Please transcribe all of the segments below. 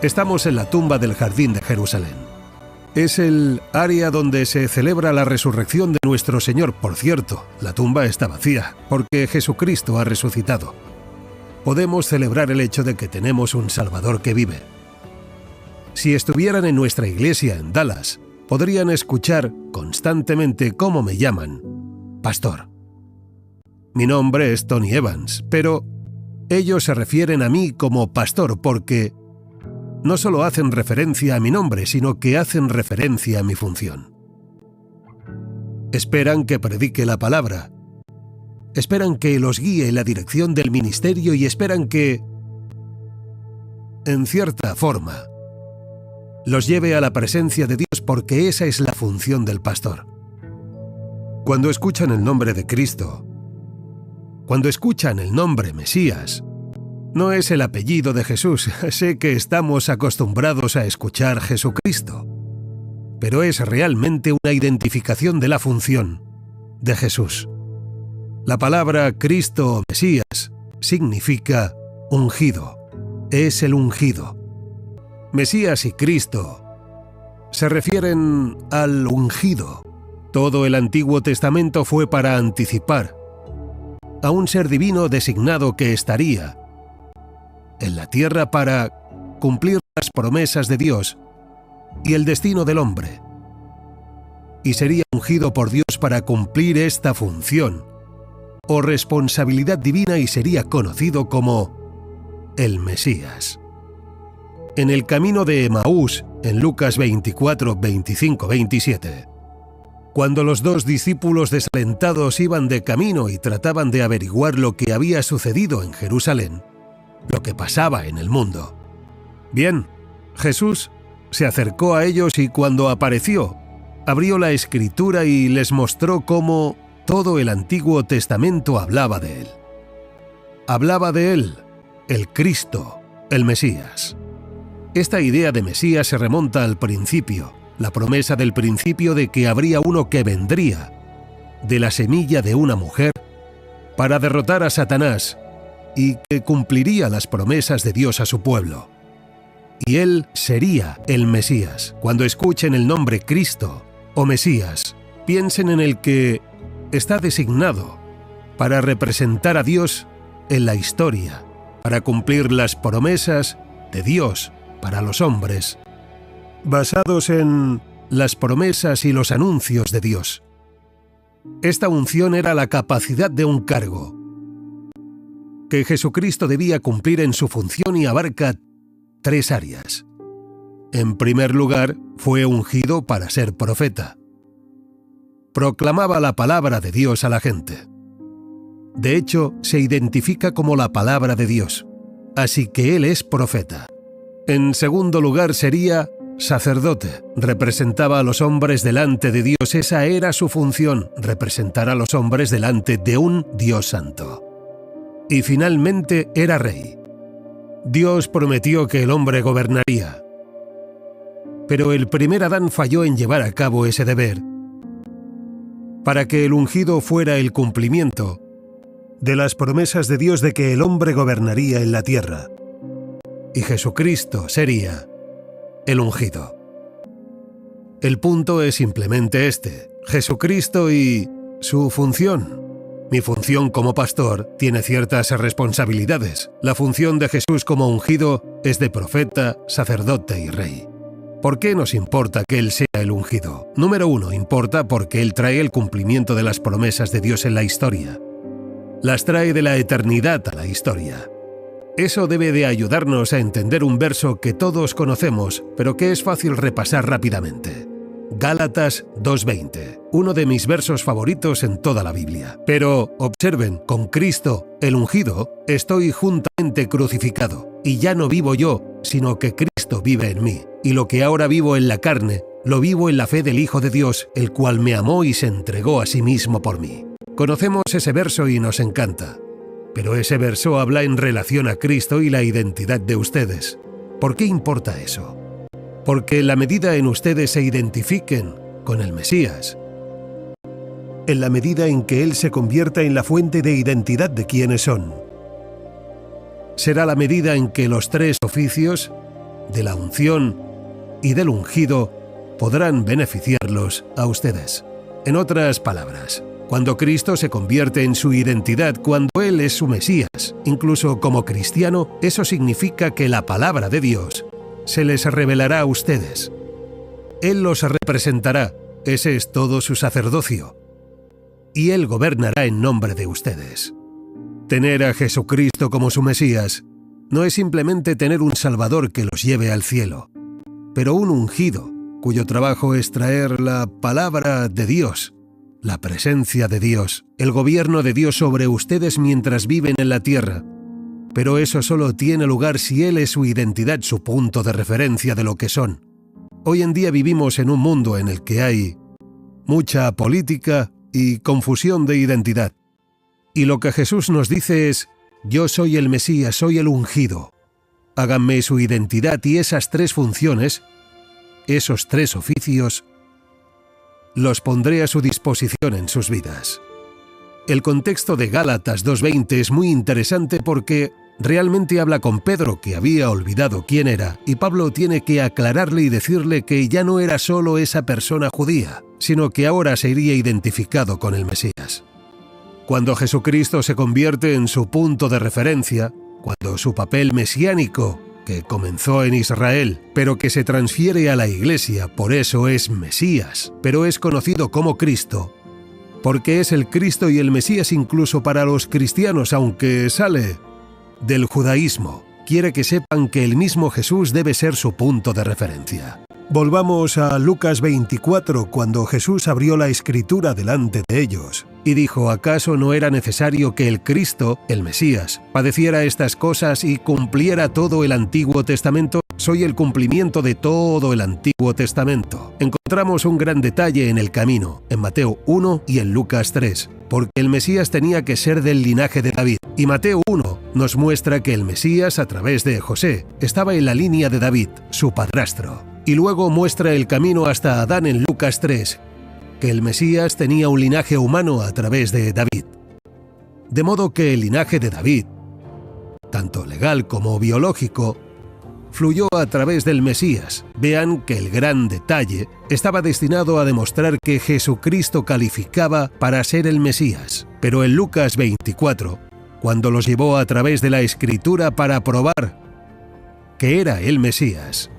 Estamos en la tumba del Jardín de Jerusalén. Es el área donde se celebra la resurrección de nuestro Señor. Por cierto, la tumba está vacía, porque Jesucristo ha resucitado. Podemos celebrar el hecho de que tenemos un Salvador que vive. Si estuvieran en nuestra iglesia en Dallas, podrían escuchar constantemente cómo me llaman pastor. Mi nombre es Tony Evans, pero ellos se refieren a mí como pastor porque no solo hacen referencia a mi nombre, sino que hacen referencia a mi función. Esperan que predique la palabra. Esperan que los guíe en la dirección del ministerio y esperan que, en cierta forma, los lleve a la presencia de Dios porque esa es la función del pastor. Cuando escuchan el nombre de Cristo, cuando escuchan el nombre Mesías, no es el apellido de Jesús. Sé que estamos acostumbrados a escuchar Jesucristo, pero es realmente una identificación de la función de Jesús. La palabra Cristo o Mesías significa ungido. Es el ungido. Mesías y Cristo se refieren al ungido. Todo el Antiguo Testamento fue para anticipar a un ser divino designado que estaría en la tierra para cumplir las promesas de Dios y el destino del hombre. Y sería ungido por Dios para cumplir esta función o responsabilidad divina y sería conocido como el Mesías. En el camino de Emaús, en Lucas 24, 25, 27, cuando los dos discípulos desalentados iban de camino y trataban de averiguar lo que había sucedido en Jerusalén, lo que pasaba en el mundo. Bien, Jesús se acercó a ellos y cuando apareció, abrió la Escritura y les mostró cómo todo el Antiguo Testamento hablaba de él. Hablaba de él, el Cristo, el Mesías. Esta idea de Mesías se remonta al principio, la promesa del principio de que habría uno que vendría de la semilla de una mujer para derrotar a Satanás y que cumpliría las promesas de Dios a su pueblo. Y él sería el Mesías. Cuando escuchen el nombre Cristo o Mesías, piensen en el que está designado para representar a Dios en la historia, para cumplir las promesas de Dios para los hombres, basados en las promesas y los anuncios de Dios. Esta unción era la capacidad de un cargo que Jesucristo debía cumplir en su función y abarca 3 áreas. En primer lugar, fue ungido para ser profeta. Proclamaba la palabra de Dios a la gente. De hecho, se identifica como la palabra de Dios, así que él es profeta. En segundo lugar, sería sacerdote. Representaba a los hombres delante de Dios. Esa era su función, representar a los hombres delante de un Dios santo. Y finalmente era rey. Dios prometió que el hombre gobernaría. Pero el primer Adán falló en llevar a cabo ese deber. Para que el ungido fuera el cumplimiento de las promesas de Dios de que el hombre gobernaría en la tierra. Y Jesucristo sería el ungido. El punto es simplemente este: Jesucristo y su función. Mi función como pastor tiene ciertas responsabilidades. La función de Jesús como ungido es de profeta, sacerdote y rey. ¿Por qué nos importa que Él sea el ungido? Número 1, importa porque Él trae el cumplimiento de las promesas de Dios en la historia. Las trae de la eternidad a la historia. Eso debe de ayudarnos a entender un verso que todos conocemos, pero que es fácil repasar rápidamente. Gálatas 2:20, uno de mis versos favoritos en toda la Biblia. Pero, observen, con Cristo, el ungido, estoy juntamente crucificado, y ya no vivo yo, sino que Cristo vive en mí. Y lo que ahora vivo en la carne, lo vivo en la fe del Hijo de Dios, el cual me amó y se entregó a sí mismo por mí. Conocemos ese verso y nos encanta. Pero ese verso habla en relación a Cristo y la identidad de ustedes. ¿Por qué importa eso? Porque en la medida en ustedes se identifiquen con el Mesías, en la medida en que Él se convierta en la fuente de identidad de quienes son, será la medida en que los 3 oficios de la unción y del ungido podrán beneficiarlos a ustedes. En otras palabras, cuando Cristo se convierte en su identidad, cuando Él es su Mesías, incluso como cristiano, eso significa que la palabra de Dios se les revelará a ustedes. Él los representará, ese es todo su sacerdocio, y Él gobernará en nombre de ustedes. Tener a Jesucristo como su Mesías no es simplemente tener un Salvador que los lleve al cielo, pero un ungido, cuyo trabajo es traer la palabra de Dios, la presencia de Dios, el gobierno de Dios sobre ustedes mientras viven en la tierra. Pero eso solo tiene lugar si Él es su identidad, su punto de referencia de lo que son. Hoy en día vivimos en un mundo en el que hay mucha política y confusión de identidad. Y lo que Jesús nos dice es: yo soy el Mesías, soy el ungido. Háganme su identidad y esas tres funciones, esos tres oficios, los pondré a su disposición en sus vidas. El contexto de Gálatas 2:20 es muy interesante porque realmente habla con Pedro, que había olvidado quién era, y Pablo tiene que aclararle y decirle que ya no era solo esa persona judía, sino que ahora sería identificado con el Mesías. Cuando Jesucristo se convierte en su punto de referencia, cuando su papel mesiánico, que comenzó en Israel, pero que se transfiere a la Iglesia, por eso es Mesías, pero es conocido como Cristo, porque es el Cristo y el Mesías incluso para los cristianos, aunque sale del judaísmo. Quiere que sepan que el mismo Jesús debe ser su punto de referencia. Volvamos a Lucas 24, cuando Jesús abrió la Escritura delante de ellos y dijo: ¿acaso no era necesario que el Cristo, el Mesías, padeciera estas cosas y cumpliera todo el Antiguo Testamento? Soy el cumplimiento de todo el Antiguo Testamento. Encontramos un gran detalle en el camino, en Mateo 1 y en Lucas 3, porque el Mesías tenía que ser del linaje de David. Y Mateo 1 nos muestra que el Mesías, a través de José, estaba en la línea de David, su padrastro. Y luego muestra el camino hasta Adán en Lucas 3, que el Mesías tenía un linaje humano a través de David. De modo que el linaje de David, tanto legal como biológico, fluyó a través del Mesías. Vean que el gran detalle estaba destinado a demostrar que Jesucristo calificaba para ser el Mesías. Pero en Lucas 24, cuando los llevó a través de la Escritura para probar que era el Mesías,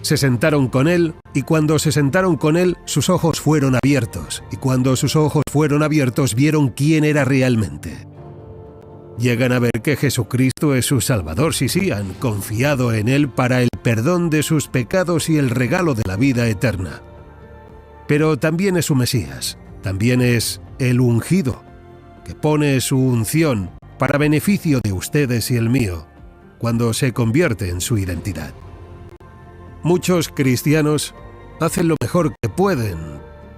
se sentaron con él, y cuando se sentaron con él, sus ojos fueron abiertos, y cuando sus ojos fueron abiertos, vieron quién era realmente. Llegan a ver que Jesucristo es su Salvador, sí, han confiado en Él para el perdón de sus pecados y el regalo de la vida eterna. Pero también es su Mesías, también es el ungido, que pone su unción para beneficio de ustedes y el mío, cuando se convierte en su identidad. Muchos cristianos hacen lo mejor que pueden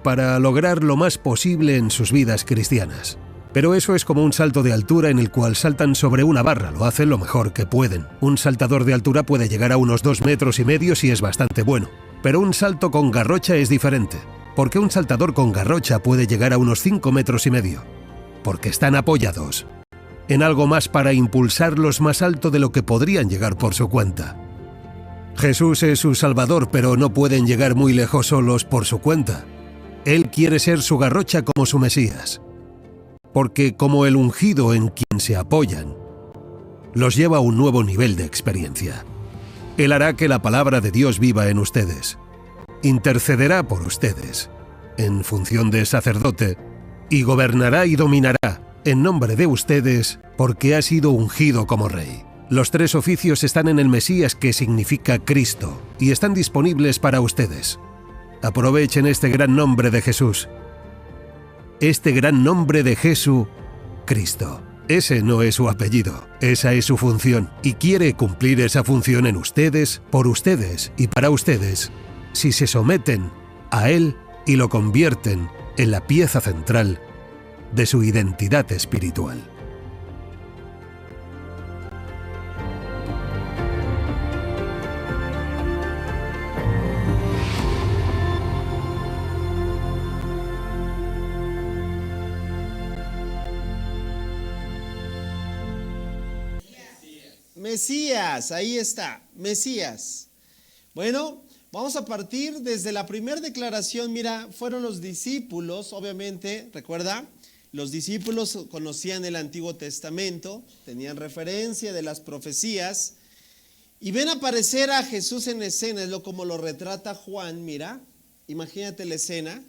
para lograr lo más posible en sus vidas cristianas. Pero eso es como un salto de altura en el cual saltan sobre una barra, lo hacen lo mejor que pueden. Un saltador de altura puede llegar a unos 2,5 metros si es bastante bueno. Pero un salto con garrocha es diferente, porque un saltador con garrocha puede llegar a unos 5,5 metros, porque están apoyados en algo más para impulsarlos más alto de lo que podrían llegar por su cuenta. Jesús es su Salvador, pero no pueden llegar muy lejos solos por su cuenta. Él quiere ser su garrocha como su Mesías, porque como el ungido en quien se apoyan, los lleva a un nuevo nivel de experiencia. Él hará que la palabra de Dios viva en ustedes, intercederá por ustedes, en función de sacerdote, y gobernará y dominará en nombre de ustedes porque ha sido ungido como rey. Los tres oficios están en el Mesías, que significa Cristo, y están disponibles para ustedes. Aprovechen este gran nombre de Jesús. Este gran nombre de Jesús, Cristo. Ese no es su apellido, esa es su función, y quiere cumplir esa función en ustedes, por ustedes y para ustedes, si se someten a Él y lo convierten en la pieza central de su identidad espiritual. Mesías, ahí está, Mesías. Bueno, vamos a partir desde la primera declaración. Mira, fueron los discípulos, obviamente, recuerda, los discípulos conocían el Antiguo Testamento, tenían referencia de las profecías y ven aparecer a Jesús en escena, es como lo retrata Juan. Mira, imagínate la escena,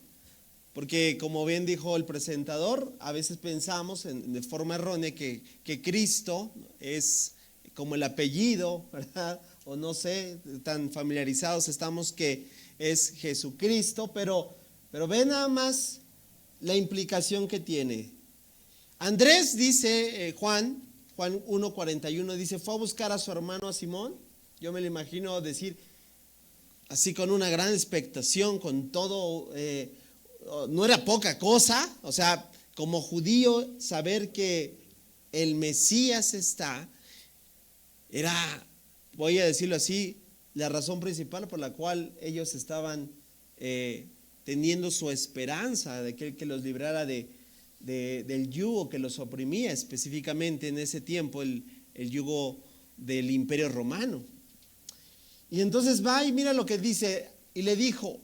porque como bien dijo el presentador, a veces pensamos de forma errónea que Cristo es como el apellido, ¿verdad? O no sé, tan familiarizados estamos que es Jesucristo, pero ve nada más la implicación que tiene. Andrés dice, Juan 1:41 dice, fue a buscar a su hermano a Simón. Yo me lo imagino decir así con una gran expectación, con todo, no era poca cosa, o sea, como judío saber que el Mesías era, voy a decirlo así, la razón principal por la cual ellos estaban teniendo su esperanza de que los librara del yugo que los oprimía, específicamente en ese tiempo el yugo del Imperio Romano. Y entonces va y mira lo que dice, y le dijo,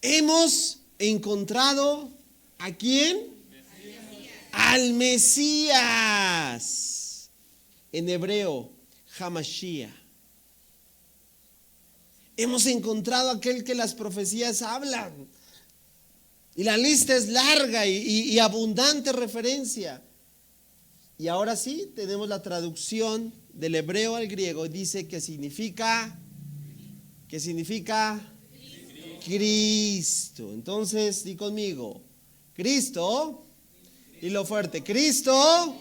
hemos encontrado ¿a quién? Al Mesías. En hebreo, Hamashiach. Hemos encontrado aquel que las profecías hablan. Y la lista es larga y abundante referencia. Y ahora sí, tenemos la traducción del hebreo al griego. Dice que significa Cristo. Entonces, di conmigo, Cristo, y lo fuerte, Cristo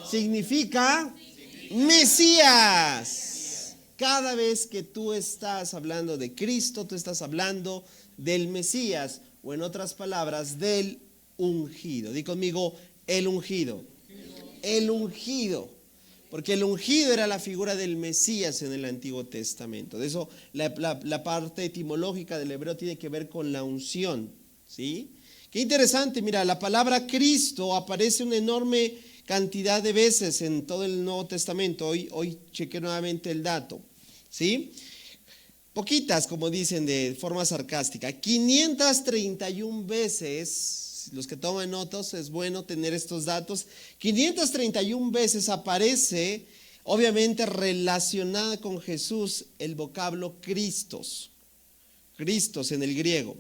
significa Mesías. Cada vez que tú estás hablando de Cristo, tú estás hablando del Mesías, o en otras palabras, del ungido. Di conmigo, el ungido. El ungido. Porque el ungido era la figura del Mesías en el Antiguo Testamento. De eso, la parte etimológica del hebreo tiene que ver con la unción, ¿sí? Qué interesante, mira, la palabra Cristo aparece una enorme cantidad de veces en todo el Nuevo Testamento. Hoy chequé nuevamente el dato, ¿sí? Poquitas, como dicen de forma sarcástica, 531 veces. Los que toman notas, es bueno tener estos datos. 531 veces aparece, obviamente relacionada con Jesús, el vocablo Cristos. Cristos en el griego,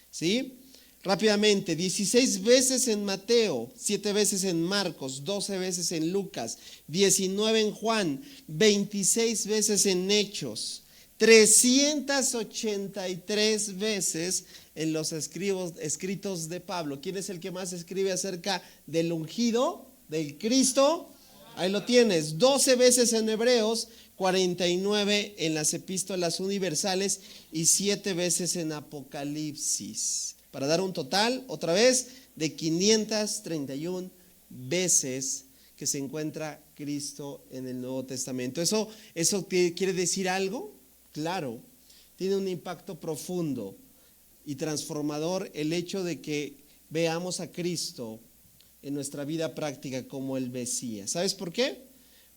¿sí? Rápidamente, 16 veces en Mateo, 7 veces en Marcos, 12 veces en Lucas, 19 en Juan, 26 veces en Hechos, 383 veces en los escritos de Pablo. ¿Quién es el que más escribe acerca del ungido, del Cristo? Ahí lo tienes. 12 veces en Hebreos, 49 en las epístolas universales y 7 veces en Apocalipsis. Para dar un total, otra vez, de 531 veces que se encuentra Cristo en el Nuevo Testamento. ¿Eso quiere decir algo? Claro, tiene un impacto profundo y transformador el hecho de que veamos a Cristo en nuestra vida práctica como el Mesías. ¿Sabes por qué?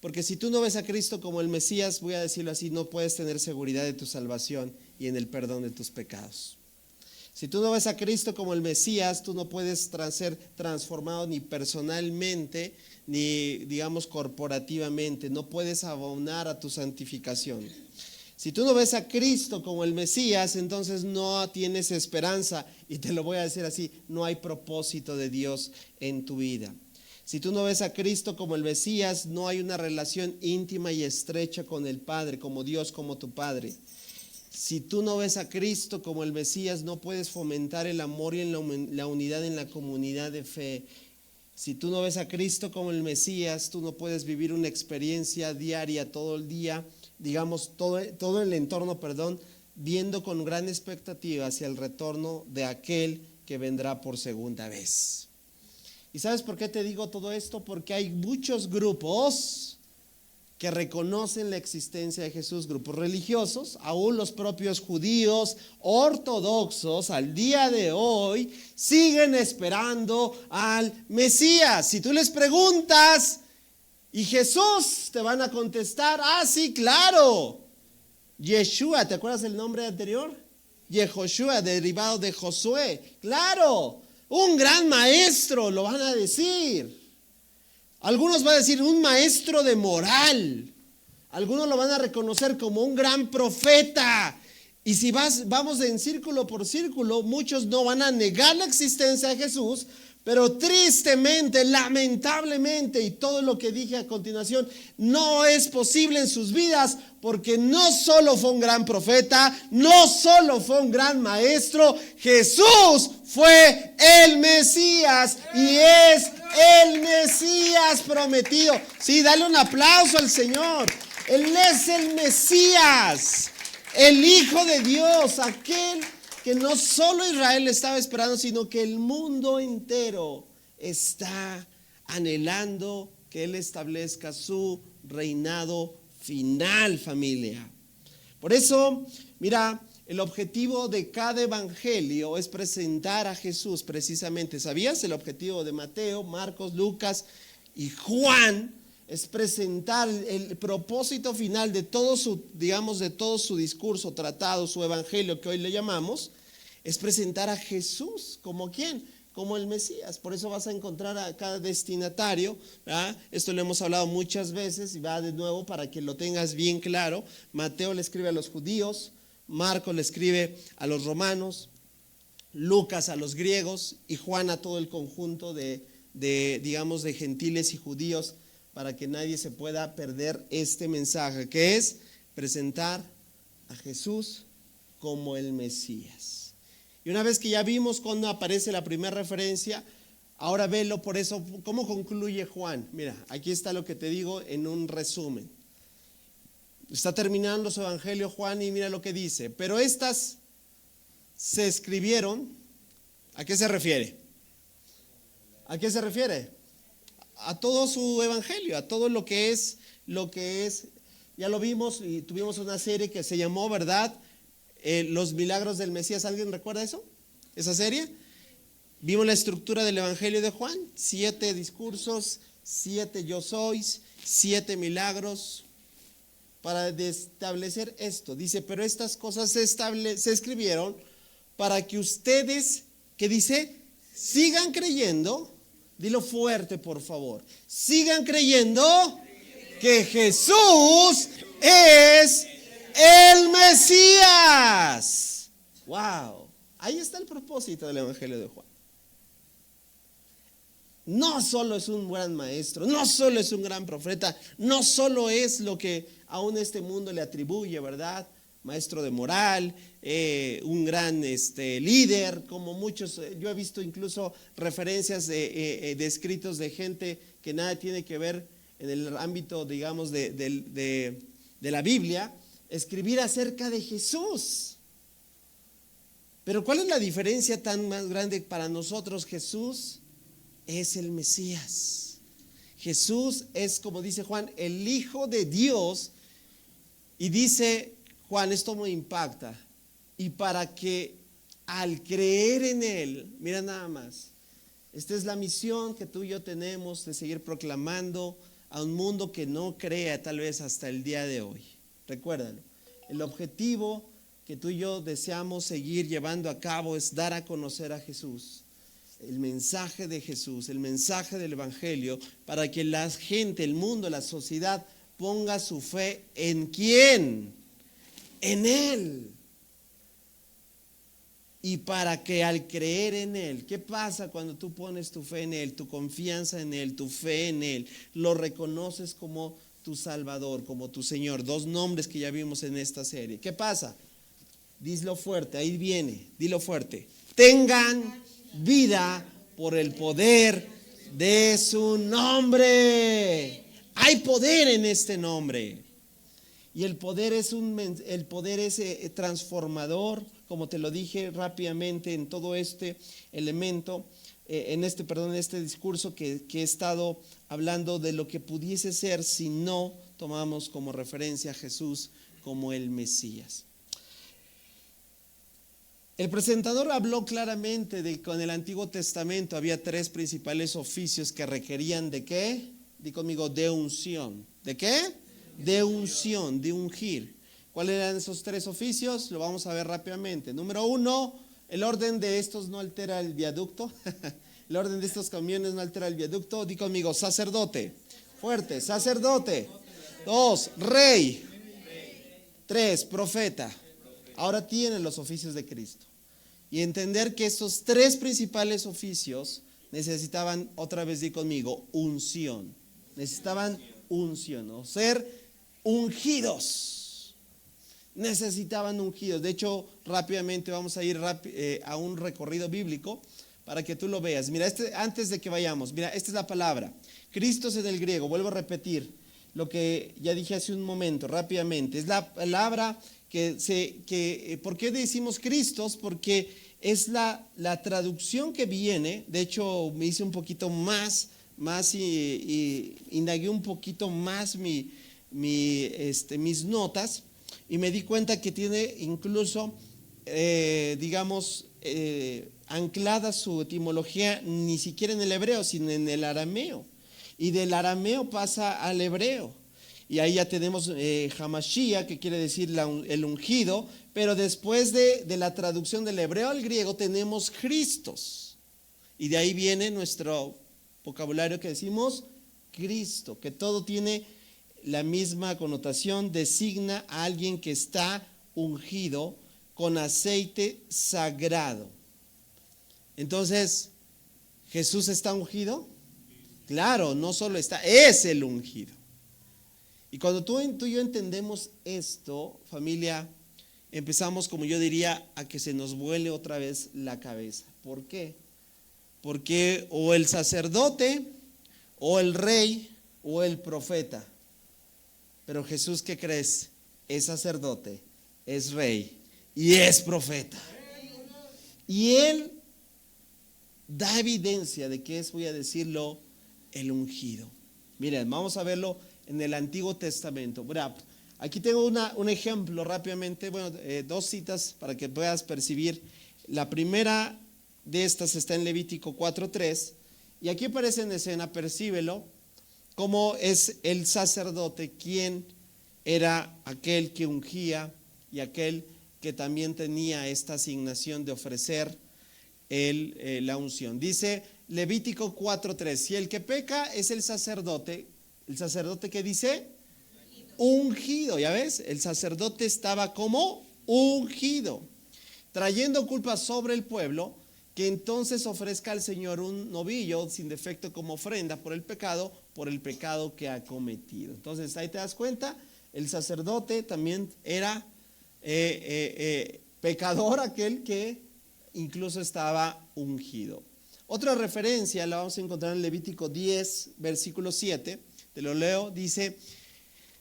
Porque si tú no ves a Cristo como el Mesías, voy a decirlo así, no puedes tener seguridad de tu salvación y en el perdón de tus pecados. Si tú no ves a Cristo como el Mesías, tú no puedes ser transformado ni personalmente, ni digamos corporativamente, no puedes abonar a tu santificación. Si tú no ves a Cristo como el Mesías, entonces no tienes esperanza, y te lo voy a decir así, no hay propósito de Dios en tu vida. Si tú no ves a Cristo como el Mesías, no hay una relación íntima y estrecha con el Padre, como Dios, como tu Padre. Si tú no ves a Cristo como el Mesías, no puedes fomentar el amor y la unidad en la comunidad de fe. Si tú no ves a Cristo como el Mesías, tú no puedes vivir una experiencia diaria todo el día, digamos todo el entorno, viendo con gran expectativa hacia el retorno de aquel que vendrá por segunda vez. ¿Y sabes por qué te digo todo esto? Porque hay muchos grupos que reconocen la existencia de Jesús, grupos religiosos, aún los propios judíos ortodoxos al día de hoy siguen esperando al Mesías. Si tú les preguntas, ¿y Jesús? Te van a contestar, sí, claro. Yeshua, ¿te acuerdas el nombre anterior? Yehoshua, derivado de Josué. Claro, un gran maestro, lo van a decir. Algunos van a decir un maestro de moral. Algunos lo van a reconocer como un gran profeta. Y si vamos en círculo por círculo, muchos no van a negar la existencia de Jesús, pero tristemente, lamentablemente, y todo lo que dije a continuación, no es posible en sus vidas, porque no solo fue un gran profeta, no solo fue un gran maestro, Jesús fue el Mesías y es el Mesías prometido. Sí, dale un aplauso al Señor. Él es el Mesías, el Hijo de Dios, aquel que no solo Israel estaba esperando, sino que el mundo entero está anhelando que Él establezca su reinado final, familia. Por eso, mira, el objetivo de cada evangelio es presentar a Jesús precisamente. ¿Sabías? El objetivo de Mateo, Marcos, Lucas y Juan es presentar el propósito final de todo su, digamos, de todo su discurso, tratado, su evangelio que hoy le llamamos, es presentar a Jesús como ¿quién? Como el Mesías. Por eso vas a encontrar a cada destinatario, ¿verdad? Esto lo hemos hablado muchas veces y va de nuevo para que lo tengas bien claro. Mateo le escribe a los judíos, Marcos le escribe a los romanos, Lucas a los griegos y Juan a todo el conjunto digamos, de gentiles y judíos, para que nadie se pueda perder este mensaje, que es presentar a Jesús como el Mesías. Y una vez que ya vimos cuando aparece la primera referencia, ahora velo por eso. ¿Cómo concluye Juan? Mira, aquí está lo que te digo en un resumen. Está terminando su evangelio Juan y mira lo que dice. Pero estas se escribieron, ¿a qué se refiere? ¿A qué se refiere? A todo su evangelio, a todo lo que es, ya lo vimos y tuvimos una serie que se llamó, ¿verdad? Los milagros del Mesías. ¿Alguien recuerda eso? ¿Esa serie? Vimos la estructura del evangelio de Juan, 7 discursos, 7 yo sois, 7 milagros, para establecer esto. Dice, pero estas cosas se escribieron para que ustedes, ¿qué dice? Sigan creyendo. Dilo fuerte, por favor. Sigan creyendo que Jesús es el Mesías. Wow. Ahí está el propósito del evangelio de Juan. No solo es un gran maestro, no solo es un gran profeta, no solo es lo que aún este mundo le atribuye, ¿verdad? Maestro de moral, un gran líder, como muchos. Yo he visto incluso referencias de escritos de gente que nada tiene que ver en el ámbito, digamos, de la Biblia, escribir acerca de Jesús. Pero ¿cuál es la diferencia tan más grande para nosotros? Jesús es el Mesías. Jesús es, como dice Juan, el Hijo de Dios. Y dice Juan, esto me impacta, y para que al creer en Él, mira nada más, esta es la misión que tú y yo tenemos, de seguir proclamando a un mundo que no crea tal vez hasta el día de hoy. Recuérdalo, el objetivo que tú y yo deseamos seguir llevando a cabo es dar a conocer a Jesús, el mensaje de Jesús, el mensaje del Evangelio, para que la gente, el mundo, la sociedad ponga su fe ¿en quién? En Él. Y para que al creer en Él, ¿qué pasa cuando tú pones tu fe en Él, tu confianza en Él, tu fe en Él? Lo reconoces como tu Salvador, como tu Señor. 2 nombres que ya vimos en esta serie. ¿Qué pasa? Dilo fuerte, ahí viene, dilo fuerte. Tengan vida por el poder de su nombre. Hay poder en este nombre. Y el poder es transformador, como te lo dije rápidamente en todo este elemento, en este discurso que he estado hablando de lo que pudiese ser si no tomamos como referencia a Jesús como el Mesías. El presentador habló claramente de que con el Antiguo Testamento había 3 principales oficios que requerían ¿de qué? Di conmigo, de unción. ¿De qué? De unción, de ungir. ¿Cuáles eran esos 3 oficios? Lo vamos a ver rápidamente. Número 1, el orden de estos no altera el viaducto. El orden de estos camiones no altera el viaducto. Di conmigo, sacerdote. Fuerte, sacerdote. 2, rey. 3, profeta. Ahora tienen los oficios de Cristo. Y entender que estos 3 principales oficios necesitaban, otra vez di conmigo, unción. Necesitaban unción, o ser ungidos. Necesitaban ungidos. De hecho, rápidamente vamos a ir a un recorrido bíblico para que tú lo veas. Mira, antes de que vayamos, mira, esta es la palabra. Cristos en el griego, vuelvo a repetir lo que ya dije hace un momento, rápidamente. Es la palabra ¿por qué decimos Cristos? Porque es la traducción que viene. De hecho, me hice un poquito más y indagué un poquito más mis notas y me di cuenta que tiene incluso, anclada su etimología ni siquiera en el hebreo, sino en el arameo. Y del arameo pasa al hebreo. Y ahí ya tenemos Hamashia, que quiere decir el ungido, pero después de la traducción del hebreo al griego tenemos Cristos. Y de ahí viene nuestro vocabulario que decimos Cristo, que todo tiene la misma connotación, designa a alguien que está ungido con aceite sagrado. Entonces, ¿Jesús está ungido? Claro, no solo está, es el ungido. Y cuando tú y yo entendemos esto, familia, empezamos, como yo diría, a que se nos vuele otra vez la cabeza. ¿Por qué? Porque o el sacerdote, o el rey, o el profeta. Pero Jesús, ¿qué crees? Es sacerdote, es rey y es profeta. Y él da evidencia de que es, voy a decirlo, el ungido. Miren, vamos a verlo en el Antiguo Testamento. Aquí tengo un ejemplo rápidamente, 2 citas para que puedas percibir. La primera de estas está en Levítico 4:3 y aquí aparece en escena, percíbelo, cómo es el sacerdote quien era aquel que ungía y aquel que también tenía esta asignación de ofrecer la unción. Dice Levítico 4:3, si el que peca es el sacerdote ¿qué dice? Ungido, ¿ya ves? El sacerdote estaba como ungido, trayendo culpa sobre el pueblo, que entonces ofrezca al Señor un novillo sin defecto como ofrenda por el pecado que ha cometido. Entonces ahí te das cuenta, el sacerdote también era pecador, aquel que incluso estaba ungido. Otra referencia la vamos a encontrar en Levítico 10, versículo 7, te lo leo, dice: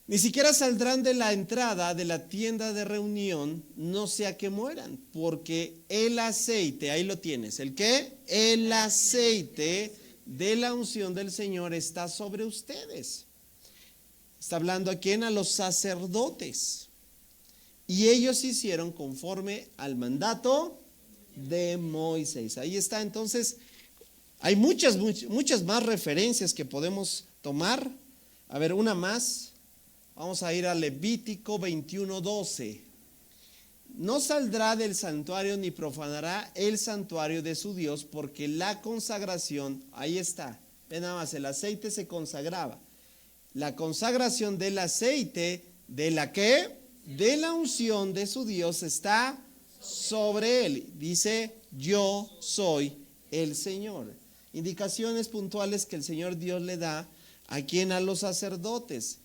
ni siquiera saldrán de la entrada de la tienda de reunión, no sea que mueran, porque el aceite, ahí lo tienes, ¿el qué? El aceite de la unción del Señor está sobre ustedes. Está hablando a quién, a los sacerdotes. Y ellos hicieron conforme al mandato de Moisés. Ahí está, entonces, hay muchas más referencias que podemos tomar. A ver, una más. Vamos a ir a Levítico 21:12. No saldrá del santuario ni profanará el santuario de su Dios, porque la consagración, ahí está, ven nada más, el aceite se consagraba. La consagración del aceite, ¿de la qué? De la unción de su Dios está sobre él. Dice, yo soy el Señor. Indicaciones puntuales que el Señor Dios le da a quien, a los sacerdotes.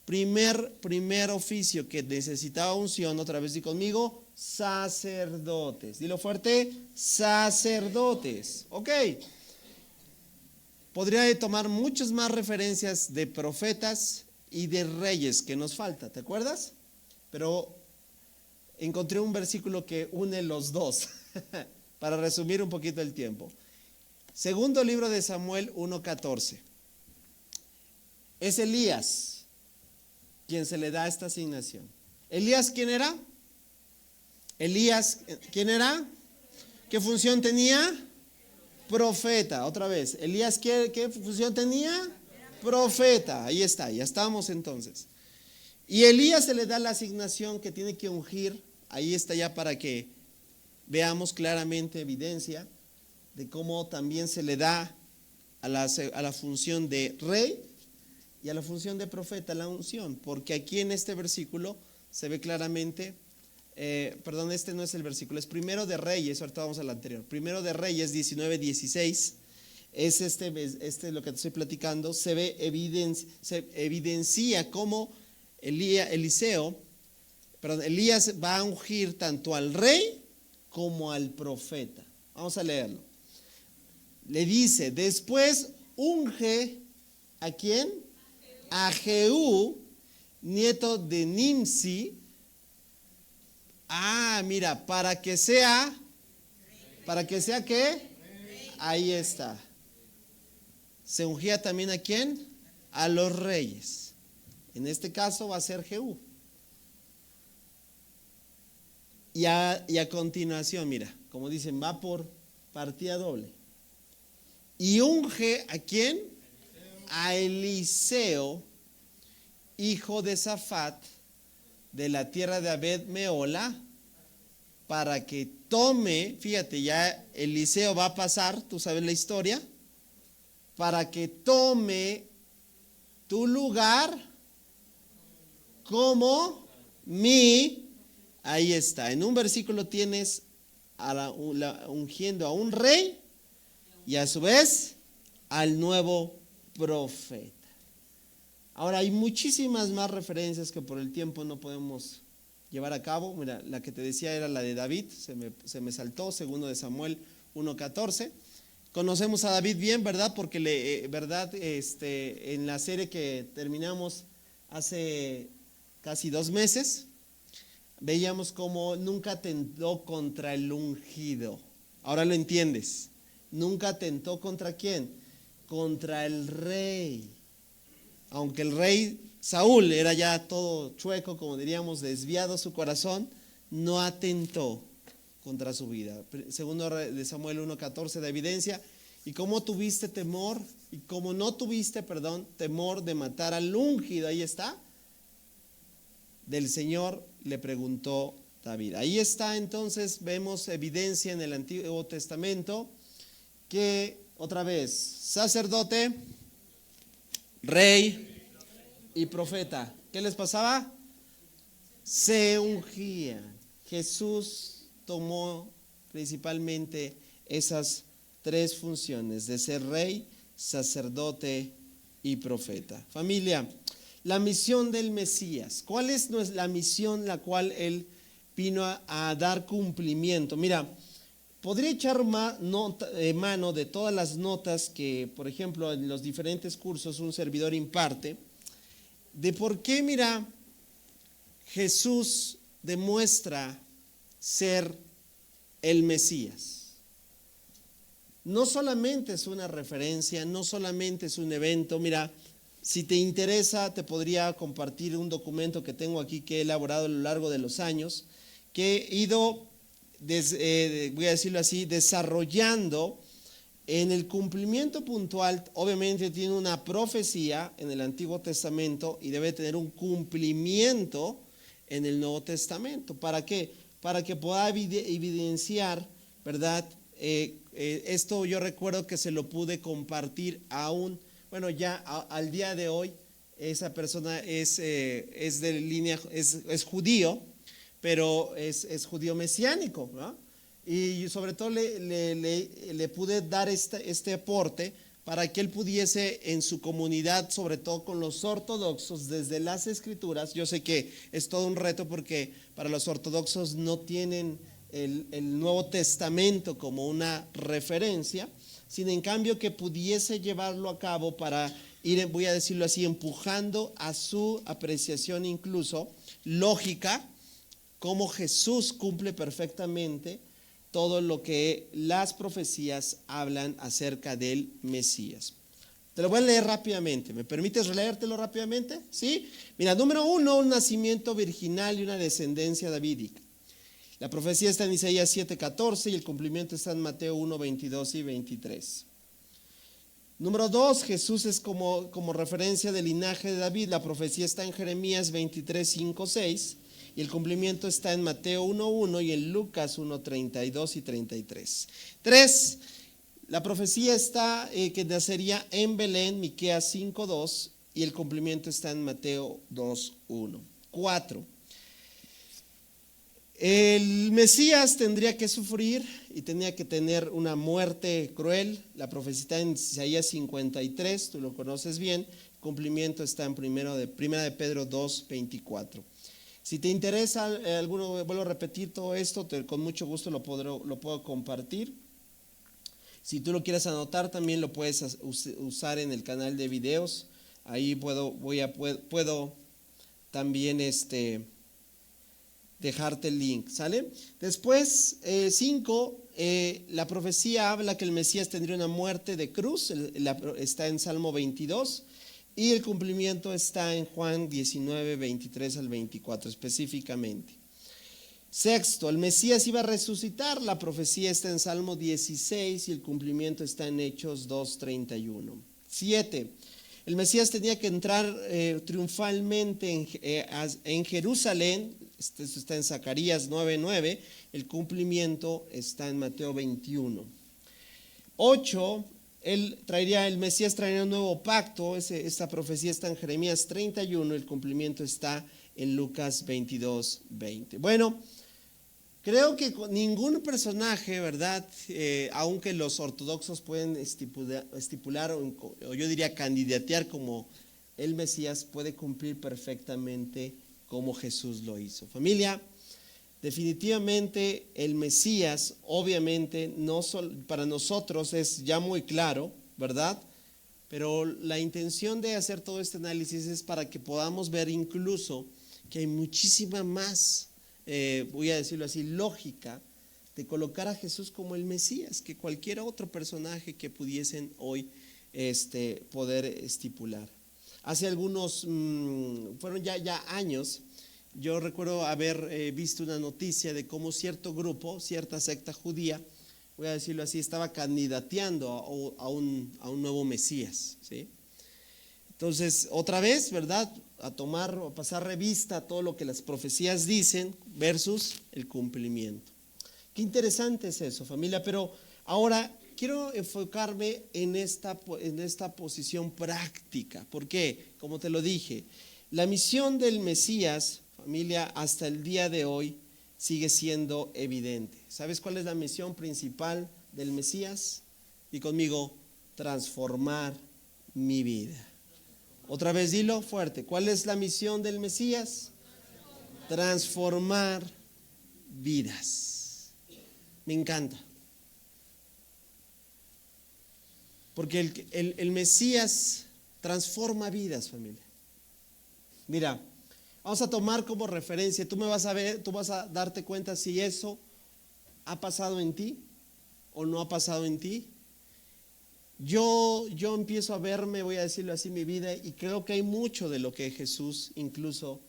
Primer oficio que necesitaba unción, otra vez di conmigo, sacerdotes. Dilo fuerte, sacerdotes. Ok. Podría tomar muchas más referencias de profetas y de reyes que nos falta, ¿te acuerdas? Pero encontré un versículo que une los dos, para resumir un poquito el tiempo. Segundo libro de Samuel 1:14. Es Elías quien se le da esta asignación. ¿Elías quién era? Elías, ¿quién era? ¿Qué función tenía? Profeta, otra vez. Elías, ¿qué función tenía? Profeta, ahí está, ya estamos entonces. Y a Elías se le da la asignación que tiene que ungir. Ahí está ya para que veamos claramente evidencia de cómo también se le da a la función de rey y a la función de profeta la unción. Porque aquí en este versículo se ve claramente, perdón, este no es el versículo, es Primero de Reyes, ahorita vamos al anterior. Primero de Reyes 19:16. Es lo que te estoy platicando. Se evidencia cómo Elías va a ungir tanto al rey como al profeta. Vamos a leerlo. Le dice, después unge ¿a quién? A Jehú, nieto de Nimsi. Mira, ¿para que sea qué? Ahí está. Se ungía también ¿a quién? A los reyes. En este caso va a ser Jehú. Y a continuación, mira, como dicen, va por partida doble. Y unge ¿a quién? A Eliseo, hijo de Safat, de la tierra de Abed Meola, para que tome, fíjate, ya Eliseo va a pasar, tú sabes la historia, para que tome tu lugar como ahí está, en un versículo tienes ungiendo a un rey y a su vez al nuevo profeta. Ahora hay muchísimas más referencias que por el tiempo no podemos llevar a cabo. Mira, la que te decía era la de David, se me saltó, segundo de Samuel 1:14. Conocemos a David bien, ¿verdad? Porque en la serie que terminamos hace casi 2 meses, veíamos cómo nunca tentó contra el ungido. Ahora lo entiendes. Nunca tentó ¿contra quién? Contra el rey. Aunque el rey Saúl era ya todo chueco, como diríamos, desviado su corazón, no atentó contra su vida. Segundo de Samuel 1:14 da evidencia. Y cómo tuviste temor, y cómo no tuviste, temor de matar al ungido, ahí está, del Señor, le preguntó David. Ahí está, entonces, vemos evidencia en el Antiguo Testamento que, otra vez, sacerdote, rey y profeta. ¿Qué les pasaba? Se ungían. Jesús tomó principalmente esas 3 funciones de ser rey, sacerdote y profeta. Familia, la misión del Mesías. ¿Cuál es la misión la cual él vino a dar cumplimiento? Mira, podría echar mano de todas las notas que, por ejemplo, en los diferentes cursos un servidor imparte, de por qué, mira, Jesús demuestra ser el Mesías. No solamente es una referencia, no solamente es un evento. Mira, si te interesa, te podría compartir un documento que tengo aquí que he elaborado a lo largo de los años, que he ido, voy a decirlo así, desarrollando en el cumplimiento puntual. Obviamente tiene una profecía en el Antiguo Testamento y debe tener un cumplimiento en el Nuevo Testamento. ¿Para qué? Para que pueda evidenciar, ¿verdad? Esto yo recuerdo que se lo pude compartir al día de hoy. Esa persona es de línea, es judío, pero es judío mesiánico, ¿no? Y sobre todo le pude dar este aporte para que él pudiese en su comunidad, sobre todo con los ortodoxos, desde las escrituras. Yo sé que es todo un reto porque para los ortodoxos no tienen el Nuevo Testamento como una referencia, sin en cambio que pudiese llevarlo a cabo para ir, voy a decirlo así, empujando a su apreciación incluso lógica, cómo Jesús cumple perfectamente todo lo que las profecías hablan acerca del Mesías. Te lo voy a leer rápidamente. ¿Me permites leértelo rápidamente? ¿Sí? Mira, número 1, un nacimiento virginal y una descendencia davídica. La profecía está en Isaías 7:14 y el cumplimiento está en Mateo 1:22 y 23. Número 2, Jesús es como referencia del linaje de David. La profecía está en Jeremías 23, 5, 6. Y el cumplimiento está en Mateo 1:1 y en Lucas 1:32 y 33. 3, la profecía está que nacería en Belén, Miqueas 5:2, y el cumplimiento está en Mateo 2:1. 4, el Mesías tendría que sufrir y tenía que tener una muerte cruel. La profecía está en Isaías 53, tú lo conoces bien. El cumplimiento está en primera de Pedro 2:24. Si te interesa alguno, vuelvo a repetir todo esto, con mucho gusto lo puedo compartir. Si tú lo quieres anotar, también lo puedes usar en el canal de videos. Ahí puedo también dejarte el link, ¿sale? Después, 5, la profecía habla que el Mesías tendría una muerte de cruz, está en Salmo 22. Y el cumplimiento está en Juan 19, 23 al 24 específicamente. 6, el Mesías iba a resucitar. La profecía está en Salmo 16 y el cumplimiento está en Hechos 2:31. 7, el Mesías tenía que entrar triunfalmente en Jerusalén. Esto está en Zacarías 9:9. El cumplimiento está en Mateo 21. 8, el Mesías traería un nuevo pacto. Esta profecía está en Jeremías 31, el cumplimiento está en Lucas 22:20. Bueno, creo que ningún personaje, ¿verdad? Aunque los ortodoxos pueden estipular o yo diría candidatear como el Mesías, puede cumplir perfectamente como Jesús lo hizo. Familia, definitivamente el Mesías, obviamente, para nosotros es ya muy claro, ¿verdad? Pero la intención de hacer todo este análisis es para que podamos ver incluso que hay muchísima más, voy a decirlo así, lógica de colocar a Jesús como el Mesías que cualquier otro personaje que pudiesen hoy poder estipular. Hace algunos, fueron ya años. Yo recuerdo haber visto una noticia de cómo cierto grupo, cierta secta judía, voy a decirlo así, estaba candidateando a un nuevo Mesías, ¿sí? Entonces, otra vez, ¿verdad? A pasar revista a todo lo que las profecías dicen versus el cumplimiento. Qué interesante es eso, familia, pero ahora quiero enfocarme en esta posición práctica. ¿Por qué? Como te lo dije, la misión del Mesías, familia, hasta el día de hoy sigue siendo evidente. ¿Sabes cuál es la misión principal del Mesías? Y conmigo, transformar mi vida. Otra vez dilo fuerte. ¿Cuál es la misión del Mesías? Transformar vidas. Me encanta. Porque el Mesías transforma vidas, familia. Mira, vamos a tomar como referencia, tú vas a darte cuenta si eso ha pasado en ti o no ha pasado en ti. Yo empiezo a verme, voy a decirlo así, mi vida, y creo que hay mucho de lo que Jesús incluso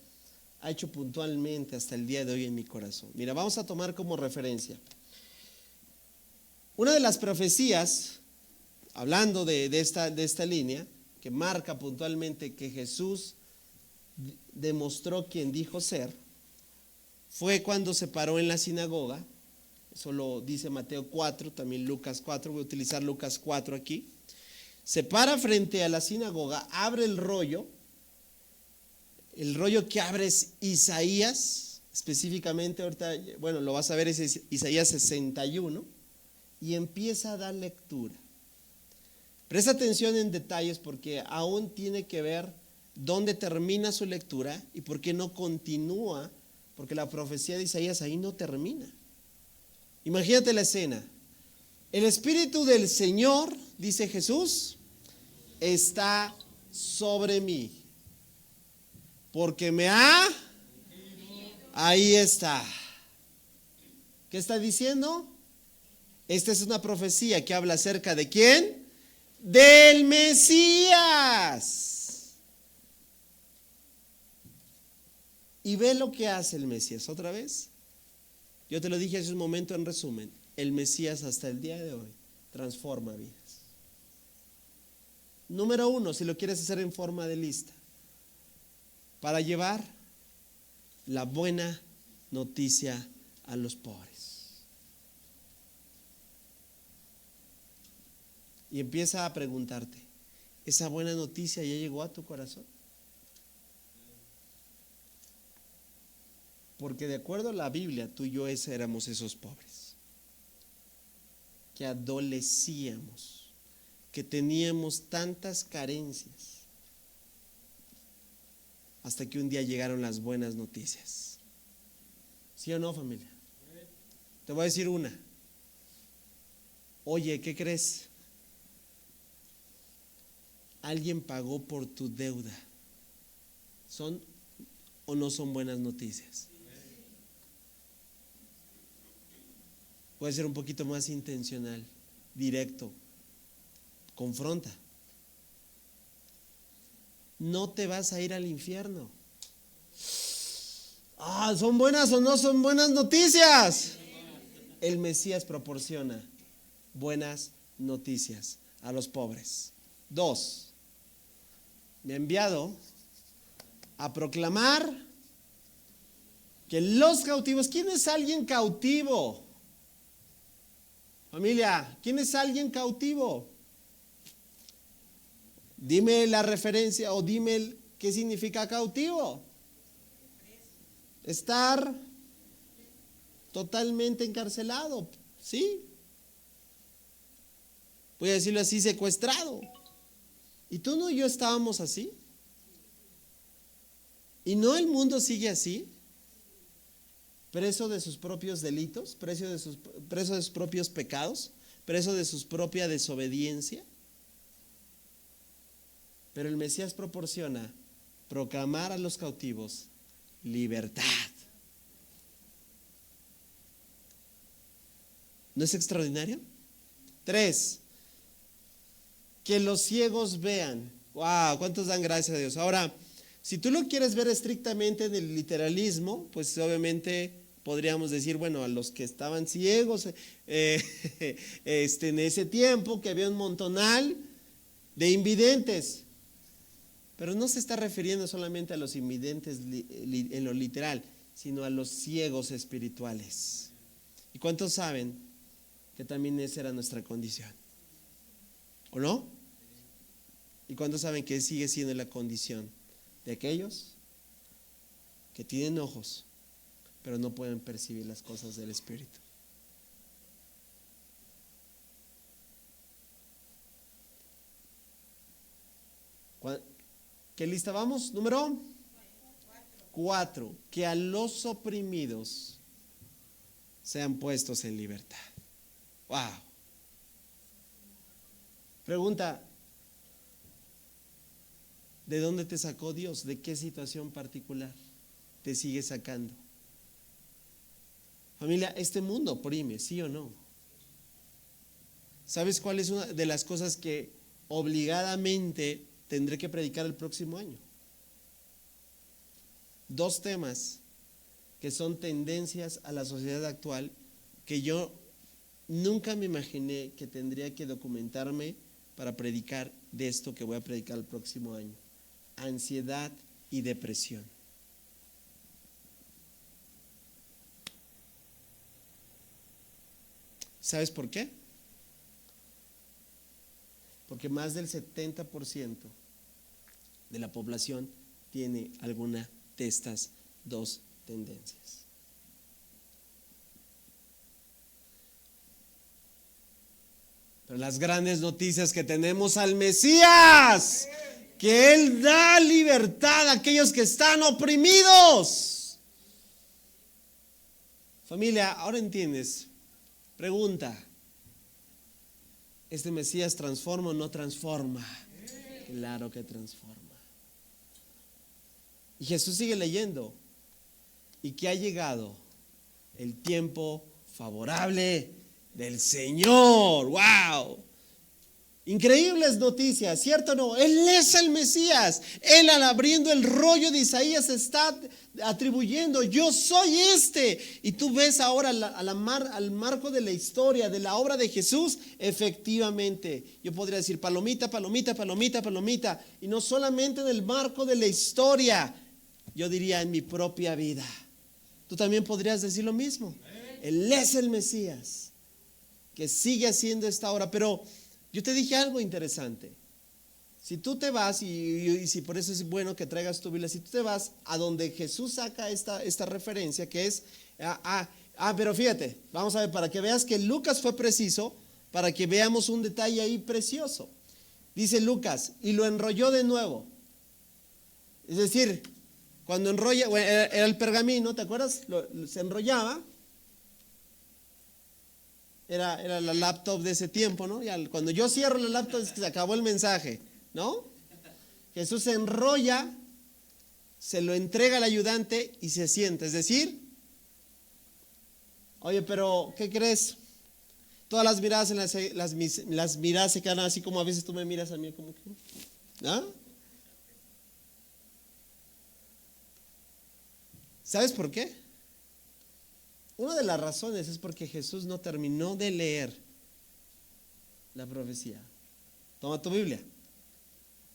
ha hecho puntualmente hasta el día de hoy en mi corazón. Mira, vamos a tomar como referencia. Una de las profecías, hablando de esta línea, que marca puntualmente que Jesús demostró quien dijo ser, fue cuando se paró en la sinagoga. Eso lo dice Mateo 4, también Lucas 4, voy a utilizar Lucas 4 aquí. Se para frente a la sinagoga, abre el rollo que abre es Isaías, específicamente ahorita, bueno, lo vas a ver, es Isaías 61, y empieza a dar lectura. Presta atención en detalles porque aún tiene que ver dónde termina su lectura y por qué no continúa, porque la profecía de Isaías ahí no termina. Imagínate la escena. El Espíritu del Señor, dice Jesús, está sobre mí, porque ahí está. ¿Qué está diciendo? Esta es una profecía que habla acerca de ¿quién? Del Mesías. Y ve lo que hace el Mesías otra vez. Yo te lo dije hace un momento en resumen. El Mesías hasta el día de hoy transforma vidas. Número 1, si lo quieres hacer en forma de lista, para llevar la buena noticia a los pobres. Y empieza a preguntarte, ¿esa buena noticia ya llegó a tu corazón? Porque de acuerdo a la Biblia, tú y yo éramos esos pobres, que adolecíamos, que teníamos tantas carencias, hasta que un día llegaron las buenas noticias. ¿Sí o no, familia? Te voy a decir una. Oye, ¿qué crees? Alguien pagó por tu deuda. ¿Son o no son buenas noticias? Puede ser un poquito más intencional, directo. Confronta. No te vas a ir al infierno. ¿Son buenas o no son buenas noticias? El Mesías proporciona buenas noticias a los pobres. 2, me ha enviado a proclamar que los cautivos, ¿quién es alguien cautivo? Familia, ¿quién es alguien cautivo? Dime la referencia o dime qué significa cautivo. Estar totalmente encarcelado, ¿sí? Voy a decirlo así, secuestrado. ¿Y tú no y yo estábamos así? ¿Y no el mundo sigue así? Preso de sus propios delitos, preso de sus propios pecados, preso de su propia desobediencia. Pero el Mesías proporciona proclamar a los cautivos libertad. ¿No es extraordinario? 3, que los ciegos vean. ¡Wow! ¿Cuántos dan gracias a Dios? Ahora, si tú lo quieres ver estrictamente en el literalismo, pues obviamente podríamos decir, bueno, a los que estaban ciegos en ese tiempo, que había un montonal de invidentes. Pero no se está refiriendo solamente a los invidentes en lo literal, sino a los ciegos espirituales. ¿Y cuántos saben que también esa era nuestra condición? ¿O no? ¿Y cuántos saben que sigue siendo la condición de aquellos que tienen ojos, pero no pueden percibir las cosas del Espíritu? ¿Qué lista vamos? Número 4. Que a los oprimidos sean puestos en libertad. ¡Wow! Pregunta, ¿de dónde te sacó Dios? ¿De qué situación particular te sigue sacando? Familia, este mundo oprime, ¿sí o no? ¿Sabes cuál es una de las cosas que obligadamente tendré que predicar el próximo año? 2 temas que son tendencias a la sociedad actual, que yo nunca me imaginé que tendría que documentarme para predicar de esto que voy a predicar el próximo año: ansiedad y depresión. ¿Sabes por qué? Porque más del 70% de la población tiene alguna de estas 2 tendencias. Pero las grandes noticias que tenemos al Mesías, que Él da libertad a aquellos que están oprimidos. Familia, ahora entiendes. Pregunta, ¿este Mesías transforma o no transforma? Claro que transforma. Y Jesús sigue leyendo. Y que ha llegado el tiempo favorable del Señor. ¡Wow! Increíbles noticias, ¿cierto o no? Él es el Mesías. Él, al abriendo el rollo de Isaías, está atribuyendo: yo soy este. Y tú ves ahora al marco de la historia, de la obra de Jesús. Efectivamente, yo podría decir palomita, palomita, palomita, palomita. Y no solamente en el marco de la historia, yo diría en mi propia vida. Tú también podrías decir lo mismo. Él es el Mesías que sigue haciendo esta obra. Pero yo te dije algo interesante. Si tú te vas, y si por eso es bueno que traigas tu Biblia, si tú te vas a donde Jesús saca esta referencia, que es, pero fíjate, vamos a ver, para que veas que Lucas fue preciso, para que veamos un detalle ahí precioso. Dice Lucas: y lo enrolló de nuevo. Es decir, cuando enrolla, bueno, era el pergamino, ¿te acuerdas? Se enrollaba. Era la laptop de ese tiempo, ¿no? Ya, cuando yo cierro la laptop es que se acabó el mensaje, ¿no? Jesús se enrolla, se lo entrega al ayudante y se sienta. Es decir, oye, pero ¿qué crees? Todas las miradas, las miradas se quedan así como a veces tú me miras a mí, como que, ¿ah? ¿Sabes por qué? Una de las razones es porque Jesús no terminó de leer la profecía. Toma tu Biblia.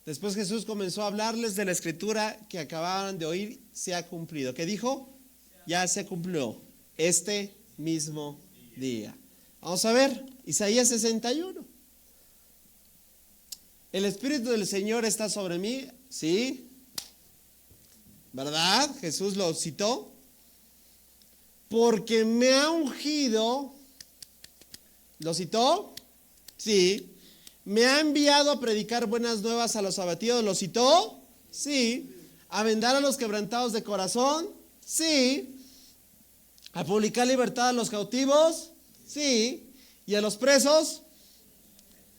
Después Jesús comenzó a hablarles de la escritura que acababan de oír. Se ha cumplido. ¿Qué dijo? Ya se cumplió este mismo día. Vamos a ver, Isaías 61. El Espíritu del Señor está sobre mí. Sí, ¿verdad? Jesús lo citó. Porque me ha ungido. ¿Lo citó? Sí. Me ha enviado a predicar buenas nuevas a los abatidos. ¿Lo citó? Sí. A vendar a los quebrantados de corazón. Sí. A publicar libertad a los cautivos. Sí. Y a los presos.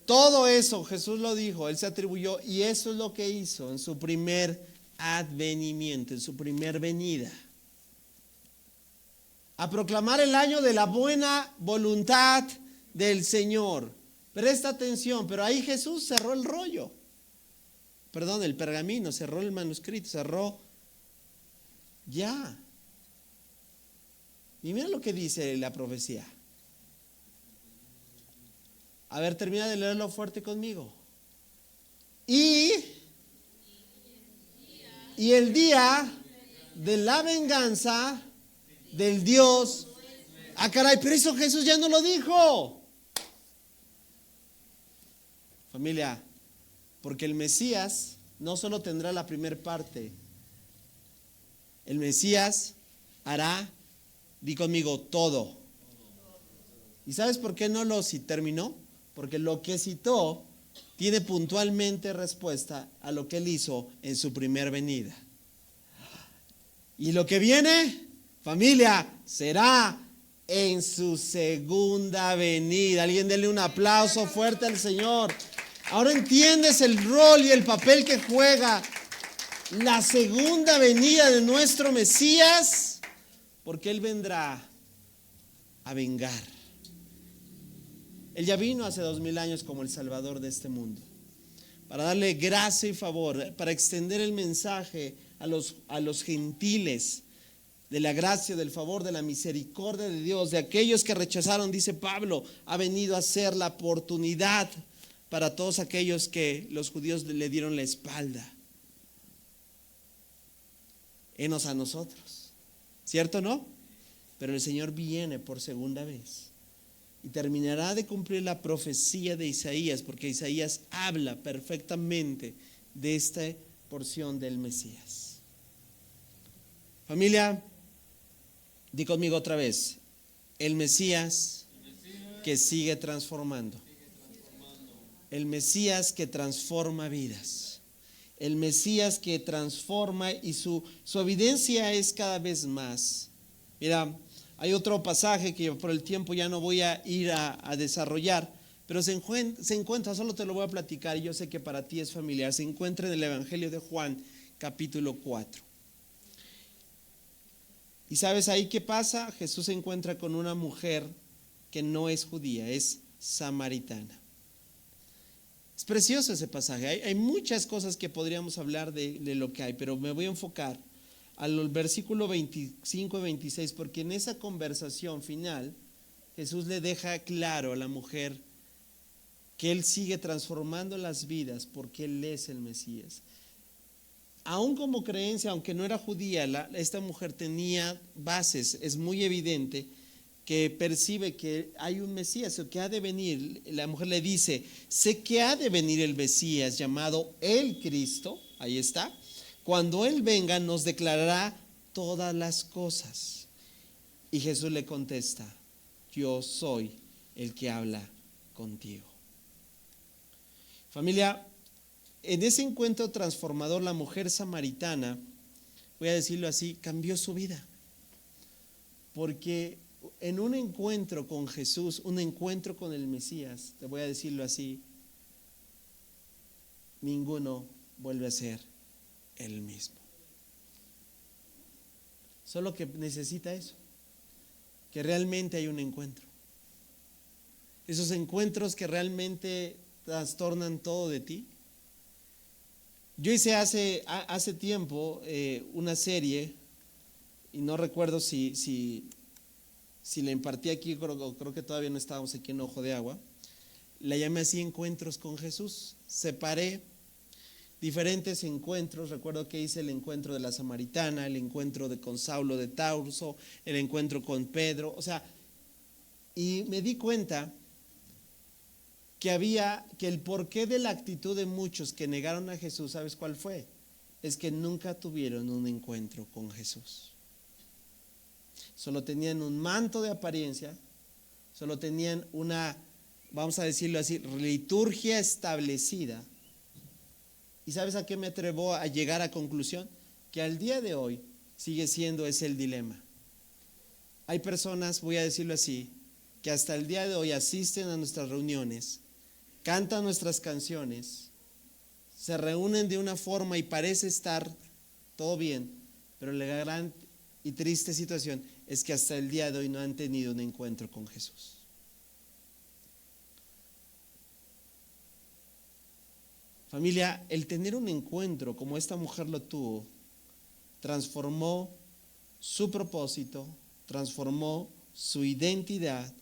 Todo eso Jesús lo dijo. Él se atribuyó. Y eso es lo que hizo en su primer advenimiento, en su primer venida. A proclamar el año de la buena voluntad del Señor. Presta atención, pero ahí Jesús cerró el rollo. Perdón, el pergamino, cerró el manuscrito, cerró ya. Y mira lo que dice la profecía. A ver, termina de leerlo fuerte conmigo. Y el día de la venganza del Dios. Ah, caray, pero eso Jesús ya no lo dijo. Familia, porque el Mesías no solo tendrá la primera parte. El Mesías hará, di conmigo, todo. ¿Y sabes por qué no lo terminó? Porque lo que citó tiene puntualmente respuesta a lo que él hizo en su primer venida. Y lo que viene, familia, será en su segunda venida. Alguien dele un aplauso fuerte al Señor. Ahora entiendes el rol y el papel que juega la segunda venida de nuestro Mesías, porque Él vendrá a vengar. Él ya vino hace 2000 años como el Salvador de este mundo, para darle gracia y favor, para extender el mensaje a los gentiles de la gracia, del favor, de la misericordia de Dios, de aquellos que rechazaron. Dice Pablo, ha venido a ser la oportunidad para todos aquellos que los judíos le dieron la espalda. Henos a nosotros, ¿cierto o no? Pero el Señor viene por segunda vez y terminará de cumplir la profecía de Isaías, porque Isaías habla perfectamente de esta porción del Mesías. Familia, di conmigo otra vez: el Mesías que sigue transformando. El Mesías que transforma vidas. El Mesías que transforma, y su evidencia es cada vez más. Mira, hay otro pasaje que por el tiempo ya no voy a ir a desarrollar, pero se encuentra, solo te lo voy a platicar y yo sé que para ti es familiar. Se encuentra en el Evangelio de Juan, capítulo 4. ¿Y sabes ahí qué pasa? Jesús se encuentra con una mujer que no es judía, es samaritana. Es precioso ese pasaje. Hay muchas cosas que podríamos hablar de lo que hay, pero me voy a enfocar al versículo 25 y 26, porque en esa conversación final Jesús le deja claro a la mujer que Él sigue transformando las vidas porque Él es el Mesías. Aún como creencia, aunque no era judía, esta mujer tenía bases, es muy evidente que percibe que hay un Mesías o que ha de venir. La mujer le dice, sé que ha de venir el Mesías llamado el Cristo, ahí está. Cuando Él venga nos declarará todas las cosas. Y Jesús le contesta, yo soy el que habla contigo. Familia, en ese encuentro transformador, la mujer samaritana, voy a decirlo así, cambió su vida. Porque en un encuentro con Jesús, un encuentro con el Mesías, te voy a decirlo así, ninguno vuelve a ser el mismo. Solo que necesita eso, que realmente hay un encuentro. Esos encuentros que realmente trastornan todo de ti. Yo hice hace tiempo una serie, y no recuerdo si la impartí aquí, creo que todavía no estábamos aquí en Ojo de Agua. La llamé así, Encuentros con Jesús. Separé diferentes encuentros. Recuerdo que hice el encuentro de la samaritana, el encuentro con Saulo de Tarso, el encuentro con Pedro. Y me di cuenta que el porqué de la actitud de muchos que negaron a Jesús, ¿sabes cuál fue? Es que nunca tuvieron un encuentro con Jesús. Solo tenían un manto de apariencia, solo tenían una, vamos a decirlo así, liturgia establecida. ¿Y sabes a qué me atrevo a llegar a conclusión? Que al día de hoy sigue siendo ese el dilema. Hay personas, voy a decirlo así, que hasta el día de hoy asisten a nuestras reuniones, cantan nuestras canciones, se reúnen de una forma y parece estar todo bien, pero la gran y triste situación es que hasta el día de hoy no han tenido un encuentro con Jesús. Familia, el tener un encuentro como esta mujer lo tuvo, transformó su propósito, transformó su identidad.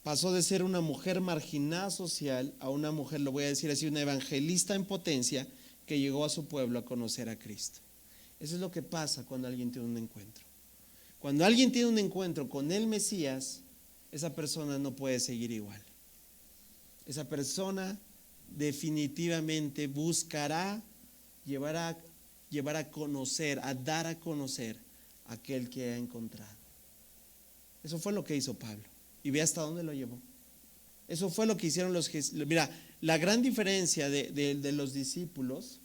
Pasó de ser una mujer marginada social a una mujer, lo voy a decir así, una evangelista en potencia que llegó a su pueblo a conocer a Cristo. Eso es lo que pasa cuando alguien tiene un encuentro. Cuando alguien tiene un encuentro con el Mesías, esa persona no puede seguir igual. Esa persona definitivamente buscará llevar a conocer, a dar a conocer a aquel que ha encontrado. Eso fue lo que hizo Pablo. Y ve hasta dónde lo llevó. Eso fue lo que hicieron los... Mira, la gran diferencia de los discípulos,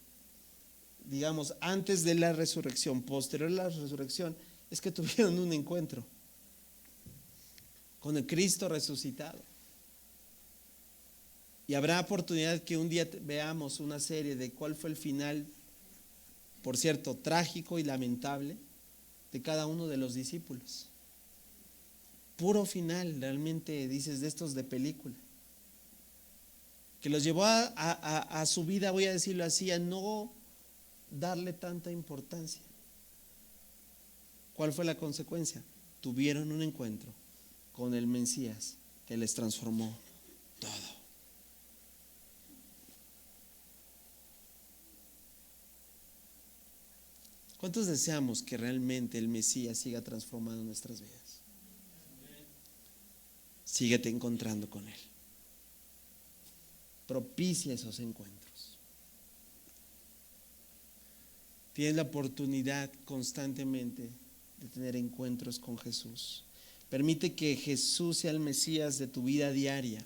digamos, antes de la resurrección, posterior a la resurrección, es que tuvieron un encuentro con el Cristo resucitado. Y habrá oportunidad que un día veamos una serie de cuál fue el final, por cierto, trágico y lamentable, de cada uno de los discípulos. Puro final, realmente dices, de estos de película, que los llevó a su vida, voy a decirlo así, a no darle tanta importancia. ¿Cuál fue la consecuencia? Tuvieron un encuentro con el Mesías que les transformó todo. ¿Cuántos deseamos que realmente el Mesías siga transformando nuestras vidas? Síguete encontrando con Él. Propicia esos encuentros. Tienes la oportunidad constantemente de tener encuentros con Jesús. Permite que Jesús sea el Mesías de tu vida diaria.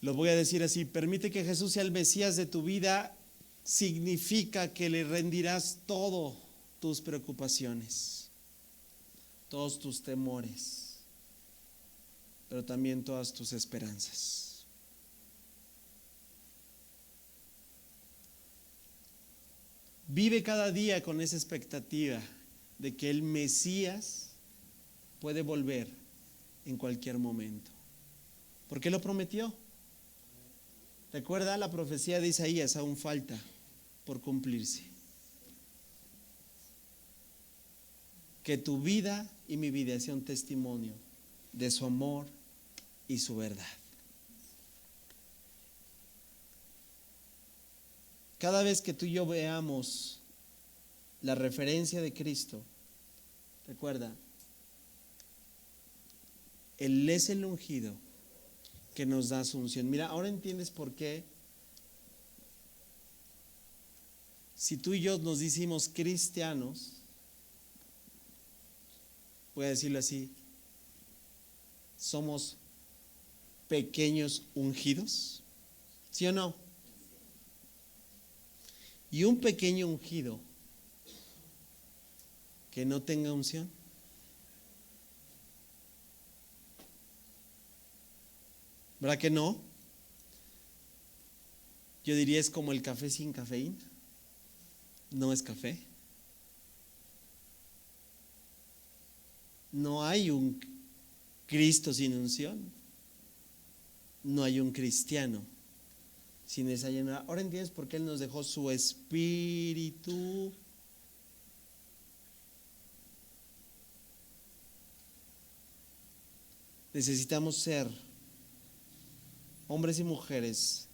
Lo voy a decir así, permite que Jesús sea el Mesías de tu vida, significa que le rendirás todas tus preocupaciones, todos tus temores, pero también todas tus esperanzas. Vive cada día con esa expectativa de que el Mesías puede volver en cualquier momento. ¿Por qué lo prometió? Recuerda la profecía de Isaías, aún falta por cumplirse. Que tu vida y mi vida sea un testimonio de su amor y su verdad. Cada vez que tú y yo veamos la referencia de Cristo, recuerda, Él es el ungido que nos da su unción. Mira, ahora entiendes por qué, si tú y yo nos decimos cristianos, voy a decirlo así, somos pequeños ungidos, ¿sí o no? Y un pequeño ungido que no tenga unción, ¿verdad que no? Yo diría es como el café sin cafeína. No es café. No hay un Cristo sin unción. No hay un cristiano sin esa llenura. Ahora entiendes por qué Él nos dejó su espíritu. Necesitamos ser hombres y mujeres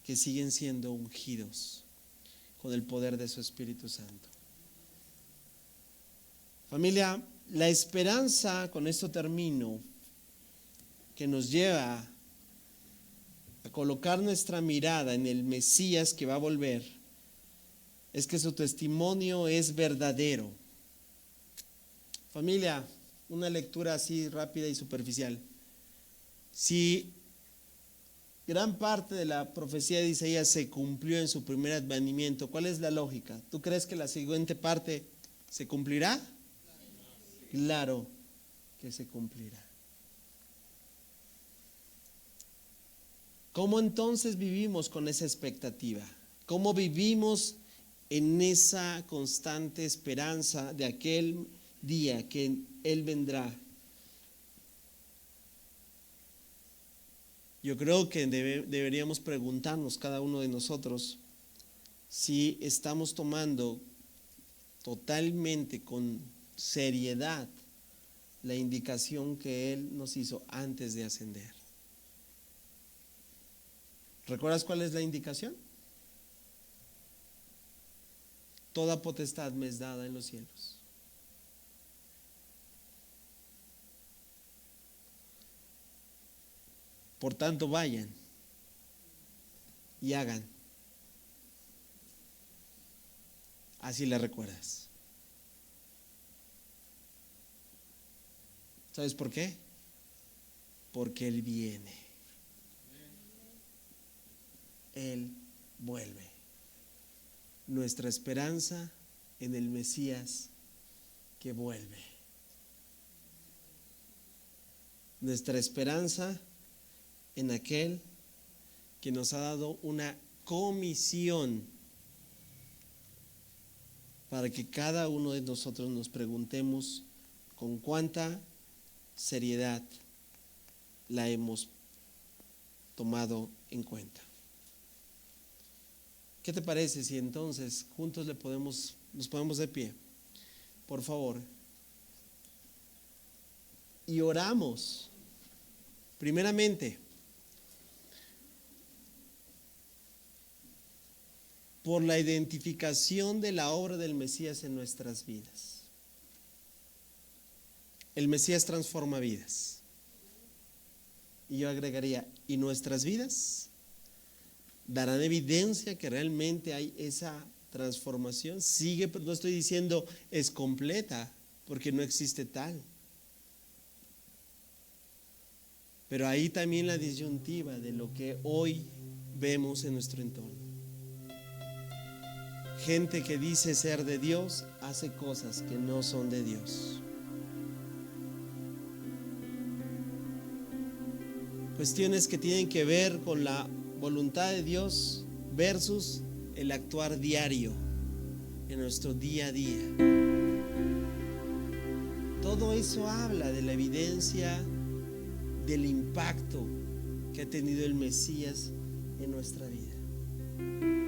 que siguen siendo ungidos con el poder de su Espíritu Santo. Familia, la esperanza, con esto termino, que nos lleva a colocar nuestra mirada en el Mesías que va a volver, es que su testimonio es verdadero. Familia, una lectura así rápida y superficial. Si gran parte de la profecía de Isaías se cumplió en su primer advenimiento, ¿cuál es la lógica? ¿Tú crees que la siguiente parte se cumplirá? Claro que se cumplirá. ¿Cómo entonces vivimos con esa expectativa? ¿Cómo vivimos en esa constante esperanza de aquel día que Él vendrá? Yo creo que deberíamos preguntarnos cada uno de nosotros si estamos tomando totalmente con seriedad la indicación que Él nos hizo antes de ascender. ¿Recuerdas cuál es la indicación? Toda potestad me es dada en los cielos. Por tanto, vayan y hagan. Así le recuerdas. ¿Sabes por qué? Porque Él viene. Él vuelve. Nuestra esperanza en el Mesías que vuelve. Nuestra esperanza en aquel que nos ha dado una comisión para que cada uno de nosotros nos preguntemos con cuánta seriedad la hemos tomado en cuenta. ¿Qué te parece si entonces juntos nos ponemos de pie, por favor, y oramos primeramente por la identificación de la obra del Mesías en nuestras vidas? El Mesías transforma vidas. Y yo agregaría, ¿y nuestras vidas darán evidencia que realmente hay esa transformación? Sigue, pero no estoy diciendo es completa, porque no existe tal. Pero ahí también la disyuntiva de lo que hoy vemos en nuestro entorno. Gente que dice ser de Dios hace cosas que no son de Dios. Cuestiones que tienen que ver con la voluntad de Dios versus el actuar diario en nuestro día a día. Todo eso habla de la evidencia del impacto que ha tenido el Mesías en nuestra vida.